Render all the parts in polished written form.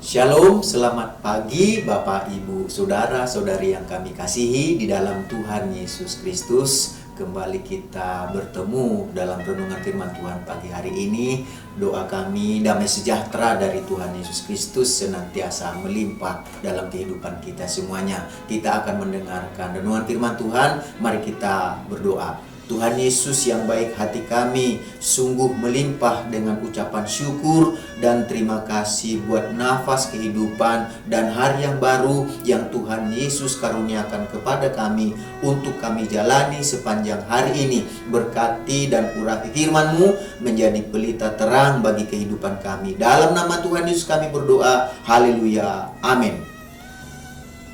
Shalom, selamat pagi Bapak, Ibu, Saudara-saudari yang kami kasihi di dalam Tuhan Yesus Kristus. Kembali kita bertemu dalam renungan firman Tuhan pagi hari ini. Doa kami damai sejahtera dari Tuhan Yesus Kristus senantiasa melimpah dalam kehidupan kita semuanya. Kita akan mendengarkan renungan firman Tuhan. Mari kita berdoa. Tuhan Yesus yang baik, hati kami sungguh melimpah dengan ucapan syukur dan terima kasih buat nafas kehidupan dan hari yang baru yang Tuhan Yesus karuniakan kepada kami untuk kami jalani sepanjang hari ini. Berkati dan urapi firman-Mu menjadi pelita terang bagi kehidupan kami. Dalam nama Tuhan Yesus kami berdoa. Haleluya. Amin.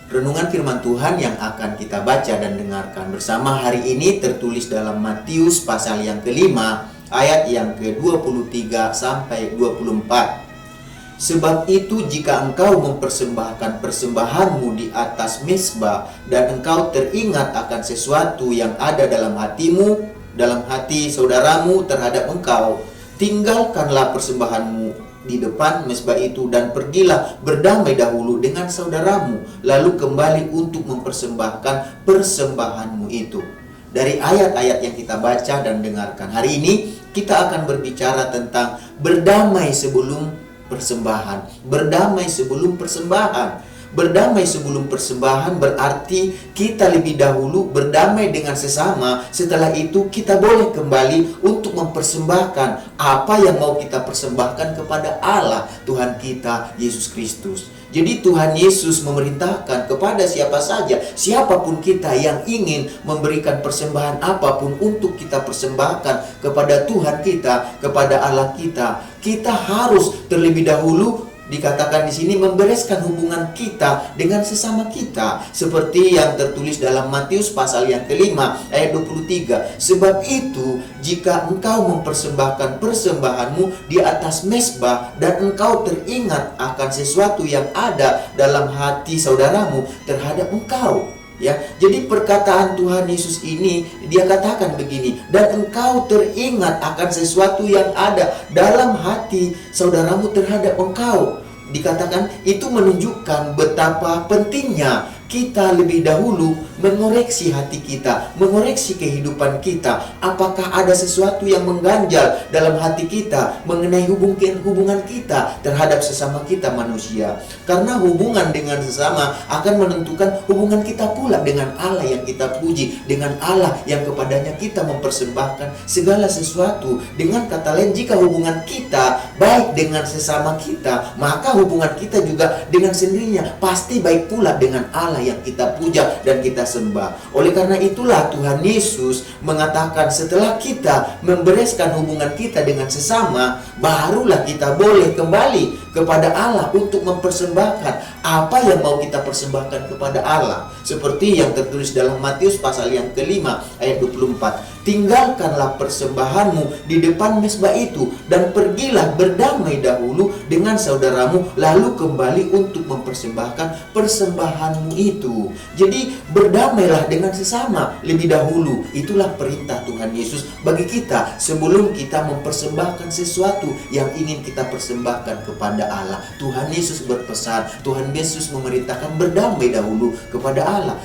Renungan firman Tuhan yang akan kita baca dan dengarkan bersama hari ini tertulis dalam Matius pasal yang kelima, ayat yang ke-23 sampai 24. Sebab itu jika engkau mempersembahkan persembahanmu di atas mezbah dan engkau teringat akan sesuatu yang ada dalam hatimu, dalam hati saudaramu terhadap engkau, tinggalkanlah persembahanmu di depan mezbah itu dan pergilah berdamai dahulu dengan saudaramu, lalu kembali untuk mempersembahkan persembahanmu itu. Dari ayat-ayat yang kita baca dan dengarkan hari ini, kita akan berbicara tentang berdamai sebelum persembahan. Berdamai sebelum persembahan. Berdamai sebelum persembahan berarti kita lebih dahulu berdamai dengan sesama. Setelah itu kita boleh kembali untuk mempersembahkan apa yang mau kita persembahkan kepada Allah Tuhan kita Yesus Kristus. Jadi Tuhan Yesus memerintahkan kepada siapa saja, siapapun kita yang ingin memberikan persembahan apapun untuk kita persembahkan kepada Tuhan kita, kepada Allah kita, kita harus terlebih dahulu dikatakan di sini membereskan hubungan kita dengan sesama kita, seperti yang tertulis dalam Matius pasal yang kelima ayat 23. Sebab itu jika engkau mempersembahkan persembahanmu di atas mezbah dan engkau teringat akan sesuatu yang ada dalam hati saudaramu terhadap engkau. Ya, jadi perkataan Tuhan Yesus ini dia katakan begini, dan engkau teringat akan sesuatu yang ada dalam hati saudaramu terhadap engkau. Dikatakan itu menunjukkan betapa pentingnya kita lebih dahulu mengoreksi hati kita, mengoreksi kehidupan kita. Apakah ada sesuatu yang mengganjal dalam hati kita mengenai hubungan kita terhadap sesama kita manusia. Karena hubungan dengan sesama akan menentukan hubungan kita pula dengan Allah yang kita puji, dengan Allah yang kepadanya kita mempersembahkan segala sesuatu. Dengan kata lain, jika hubungan kita baik dengan sesama kita, maka hubungan kita juga dengan sendirinya pasti baik pula dengan Allah yang kita puja dan kita sembah. Oleh karena itulah Tuhan Yesus mengatakan setelah kita membereskan hubungan kita dengan sesama, barulah kita boleh kembali kepada Allah untuk mempersembahkan apa yang mau kita persembahkan kepada Allah. Seperti yang tertulis dalam Matius pasal yang kelima ayat 24. Tinggalkanlah persembahanmu di depan mezbah itu dan pergilah berdamai dahulu dengan saudaramu, lalu kembali untuk mempersembahkan persembahanmu itu. Jadi berdamailah dengan sesama lebih dahulu. Itulah perintah Tuhan Yesus bagi kita sebelum kita mempersembahkan sesuatu yang ingin kita persembahkan kepada Allah. Tuhan Yesus berpesan, Tuhan Yesus memerintahkan berdamai dahulu kepada Allah,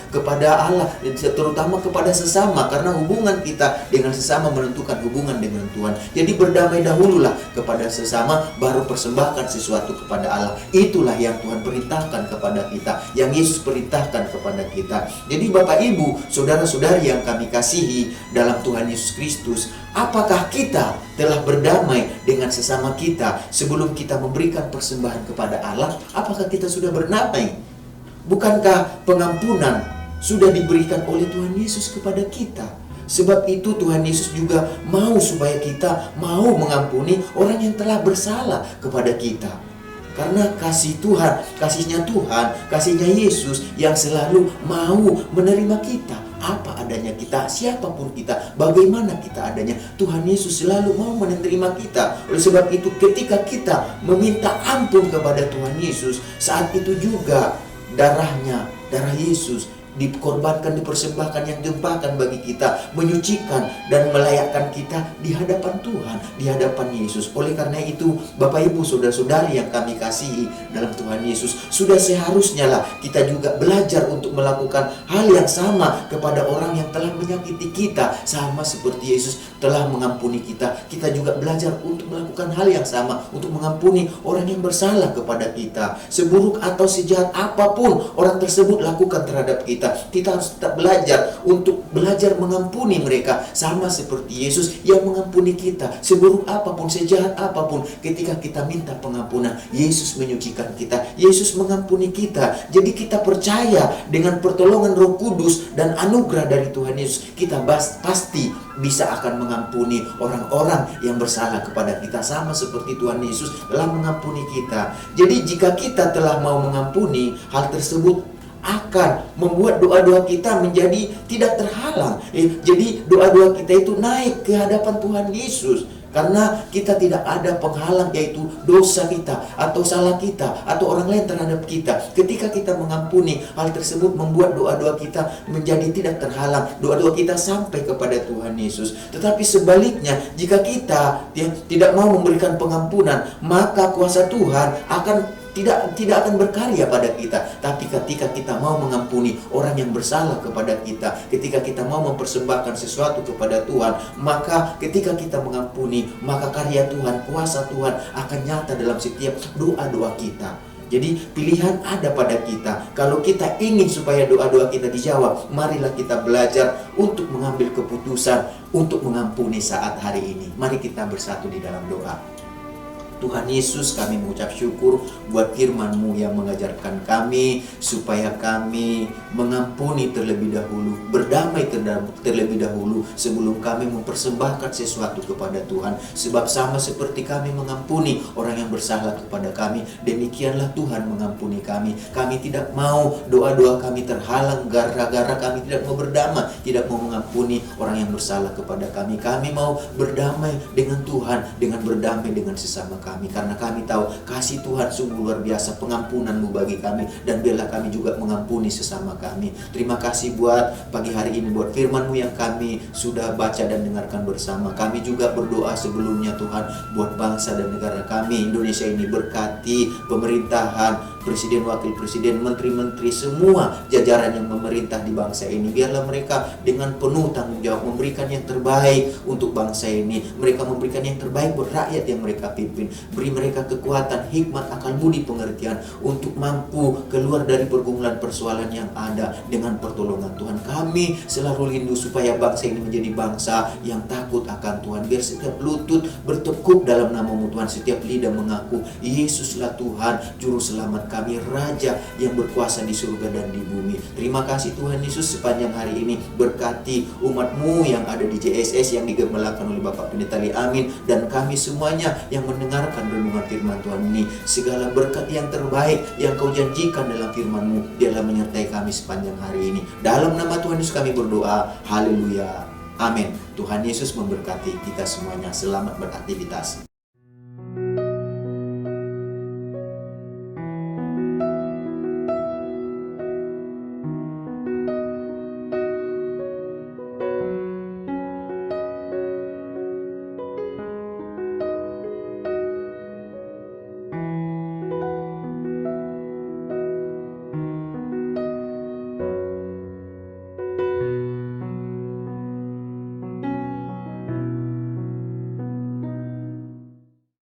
terutama kepada sesama, karena hubungan kita dengan sesama menentukan hubungan dengan Tuhan. Jadi berdamai dahululah kepada sesama, baru persembahkan sesuatu kepada Allah. Itulah yang Tuhan perintahkan kepada kita, yang Yesus perintahkan kepada kita. Jadi Bapak Ibu, saudara-saudari yang kami kasihi dalam Tuhan Yesus Kristus, apakah kita telah berdamai dengan sesama kita sebelum kita memberikan persembahan kepada Allah? Apakah kita sudah berdamai? Bukankah pengampunan sudah diberikan oleh Tuhan Yesus kepada kita? Sebab itu Tuhan Yesus juga mau supaya kita mau mengampuni orang yang telah bersalah kepada kita. Karena kasih Tuhan, kasihnya Yesus yang selalu mau menerima kita. Apa adanya kita, siapapun kita, bagaimana kita adanya, Tuhan Yesus selalu mau menerima kita. Oleh sebab itu ketika kita meminta ampun kepada Tuhan Yesus, saat itu juga darah Yesus dikorbankan, dipersembahkan, yang diumpahkan bagi kita, menyucikan dan melayakkan kita di hadapan Tuhan, di hadapan Yesus. Oleh karena itu, Bapak Ibu, saudara-saudari yang kami kasihi dalam Tuhan Yesus, sudah seharusnya lah kita juga belajar untuk melakukan hal yang sama kepada orang yang telah menyakiti kita, sama seperti Yesus telah mengampuni kita. Kita juga belajar untuk melakukan hal yang sama, untuk mengampuni orang yang bersalah kepada kita. Seburuk atau sejahat apapun orang tersebut lakukan terhadap kita, kita harus tetap belajar untuk belajar mengampuni mereka, sama seperti Yesus yang mengampuni kita. Seburuk apapun, sejahat apapun, ketika kita minta pengampunan, Yesus menyucikan kita, Yesus mengampuni kita. Jadi kita percaya dengan pertolongan Roh Kudus dan anugerah dari Tuhan Yesus, kita pasti bisa akan mengampuni orang-orang yang bersalah kepada kita, sama seperti Tuhan Yesus telah mengampuni kita. Jadi jika kita telah mau mengampuni, hal tersebut akan membuat doa-doa kita menjadi tidak terhalang. Jadi doa-doa kita itu naik ke hadapan Tuhan Yesus, karena kita tidak ada penghalang, yaitu dosa kita atau salah kita atau orang lain terhadap kita. Ketika kita mengampuni, hal tersebut membuat doa-doa kita menjadi tidak terhalang, doa-doa kita sampai kepada Tuhan Yesus. Tetapi sebaliknya, jika kita tidak mau memberikan pengampunan, maka kuasa Tuhan akan tidak akan berkarya pada kita. Tapi ketika kita mau mengampuni orang yang bersalah kepada kita, ketika kita mau mempersembahkan sesuatu kepada Tuhan, maka ketika kita mengampuni, maka karya Tuhan, kuasa Tuhan akan nyata dalam setiap doa-doa kita. Jadi pilihan ada pada kita. Kalau kita ingin supaya doa-doa kita dijawab, marilah kita belajar untuk mengambil keputusan untuk mengampuni saat hari ini. Mari kita bersatu di dalam doa. Tuhan Yesus, kami mengucap syukur buat firman-Mu yang mengajarkan kami supaya kami mengampuni terlebih dahulu, berdamai terlebih dahulu sebelum kami mempersembahkan sesuatu kepada Tuhan. Sebab sama seperti kami mengampuni orang yang bersalah kepada kami, demikianlah Tuhan mengampuni kami. Kami tidak mau doa-doa kami terhalang gara-gara kami tidak mau berdamai, tidak mau mengampuni orang yang bersalah kepada kami. Kami mau berdamai dengan Tuhan, dengan berdamai dengan sesama kami. Karena kami tahu kasih Tuhan sungguh luar biasa, pengampunan-Mu bagi kami, dan biarlah kami juga mengampuni sesama kami. Terima kasih buat pagi hari ini, buat firman-Mu yang kami sudah baca dan dengarkan bersama. Kami juga berdoa sebelumnya Tuhan buat bangsa dan negara kami Indonesia ini. Berkati pemerintahan, presiden, wakil presiden, menteri-menteri, semua jajaran yang memerintah di bangsa ini. Biarlah mereka dengan penuh tanggung jawab memberikan yang terbaik untuk bangsa ini. Mereka memberikan yang terbaik buat rakyat yang mereka pimpin. Beri mereka kekuatan, hikmat, akal budi, pengertian untuk mampu keluar dari pergumulan persoalan yang ada dengan pertolongan Tuhan. Kami selalu rindu supaya bangsa ini menjadi bangsa yang takut akan Tuhan. Biar setiap lutut bertekuk dalam nama-Mu Tuhan, setiap lidah mengaku Yesuslah Tuhan, Juru Selamat kami, Raja yang berkuasa di surga dan di bumi. Terima kasih Tuhan Yesus, sepanjang hari ini berkati umat-Mu yang ada di JSS yang digembalakan oleh Bapak Pendeta Li Amin, dan kami semuanya yang mendengarkan renungan firman Tuhan ini. Segala berkat yang terbaik yang Kau janjikan dalam firman-Mu, biarlah menyertai kami sepanjang hari ini. Dalam nama Tuhan Yesus kami berdoa. Haleluya. Amin. Tuhan Yesus memberkati kita semuanya. Selamat beraktivitas.